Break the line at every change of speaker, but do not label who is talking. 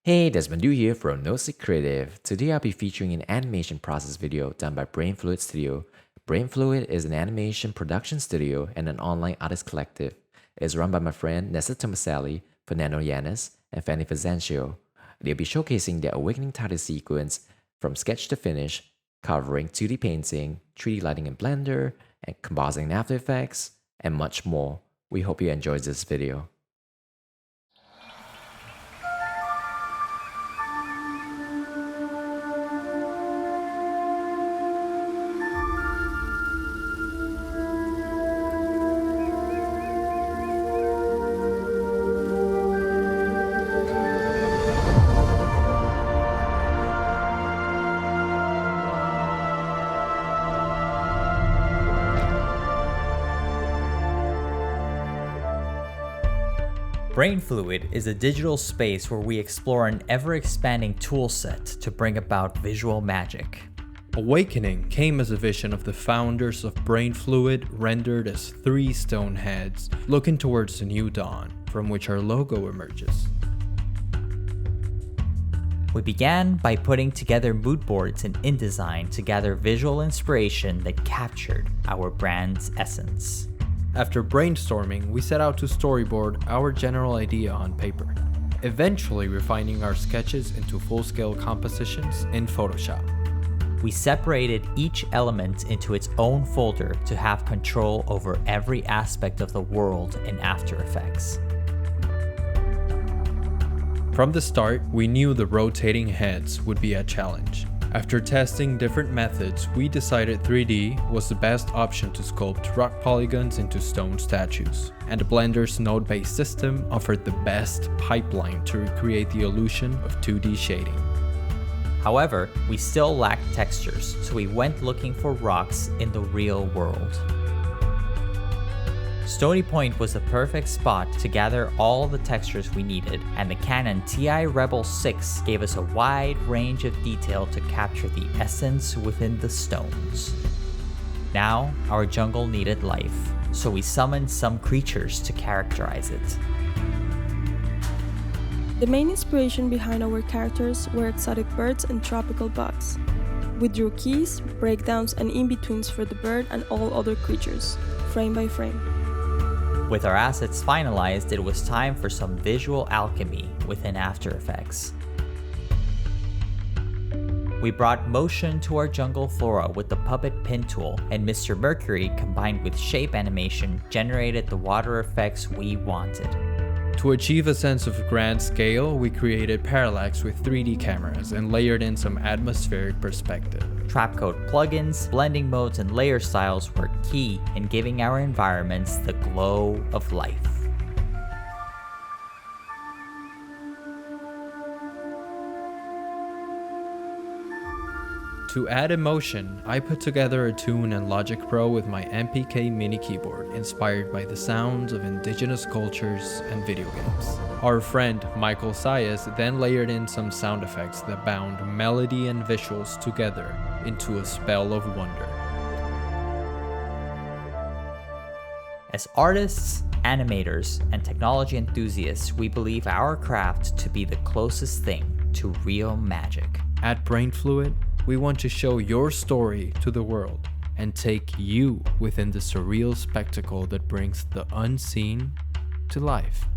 Hey, Desmond Du here from No Secret Creative. Today I'll be featuring an animation process video done by BrainFluid Studio. BrainFluid is an animation production studio and an online artist collective. It is run by my friend Nessa Tomaselli, Fernando Yanis, and Fanny Fazancio. They'll be showcasing their awakening title sequence from sketch to finish, covering 2D painting, 3D lighting in Blender, and compositing in After Effects, and much more. We hope you enjoy this video.
BrainFluid is a digital space where we explore an ever-expanding toolset to bring about visual magic.
Awakening came as a vision of the founders of BrainFluid, rendered as 3 stone heads, looking towards the new dawn, from which our logo emerges.
We began by putting together mood boards in InDesign to gather visual inspiration that captured our brand's essence.
After brainstorming, we set out to storyboard our general idea on paper, eventually refining our sketches into full-scale compositions in Photoshop.
We separated each element into its own folder to have control over every aspect of the world in After Effects.
From the start, we knew the rotating heads would be a challenge. After testing different methods, we decided 3D was the best option to sculpt rock polygons into stone statues, and Blender's node-based system offered the best pipeline to recreate the illusion of 2D shading.
However, we still lacked textures, so we went looking for rocks in the real world. Stony Point was the perfect spot to gather all the textures we needed, and the Canon TI Rebel 6 gave us a wide range of detail to capture the essence within the stones. Now, our jungle needed life, so we summoned some creatures to characterize it.
The main inspiration behind our characters were exotic birds and tropical bugs. We drew keys, breakdowns, and in-betweens for the bird and all other creatures, frame by frame.
With our assets finalized, it was time for some visual alchemy within After Effects. We brought motion to our jungle flora with the puppet pin tool, and Mr. Mercury combined with shape animation generated the water effects we wanted.
To achieve a sense of grand scale, we created parallax with 3D cameras and layered in some atmospheric perspective.
Trapcode plugins, blending modes, and layer styles were key in giving our environments the glow of life.
To add emotion, I put together a tune in Logic Pro with my MPK mini keyboard, inspired by the sounds of indigenous cultures and video games. Our friend Michael Sayas then layered in some sound effects that bound melody and visuals together into a spell of wonder.
As artists, animators, and technology enthusiasts, we believe our craft to be the closest thing to real magic.
At BrainFluid, we want to show your story to the world and take you within the surreal spectacle that brings the unseen to life.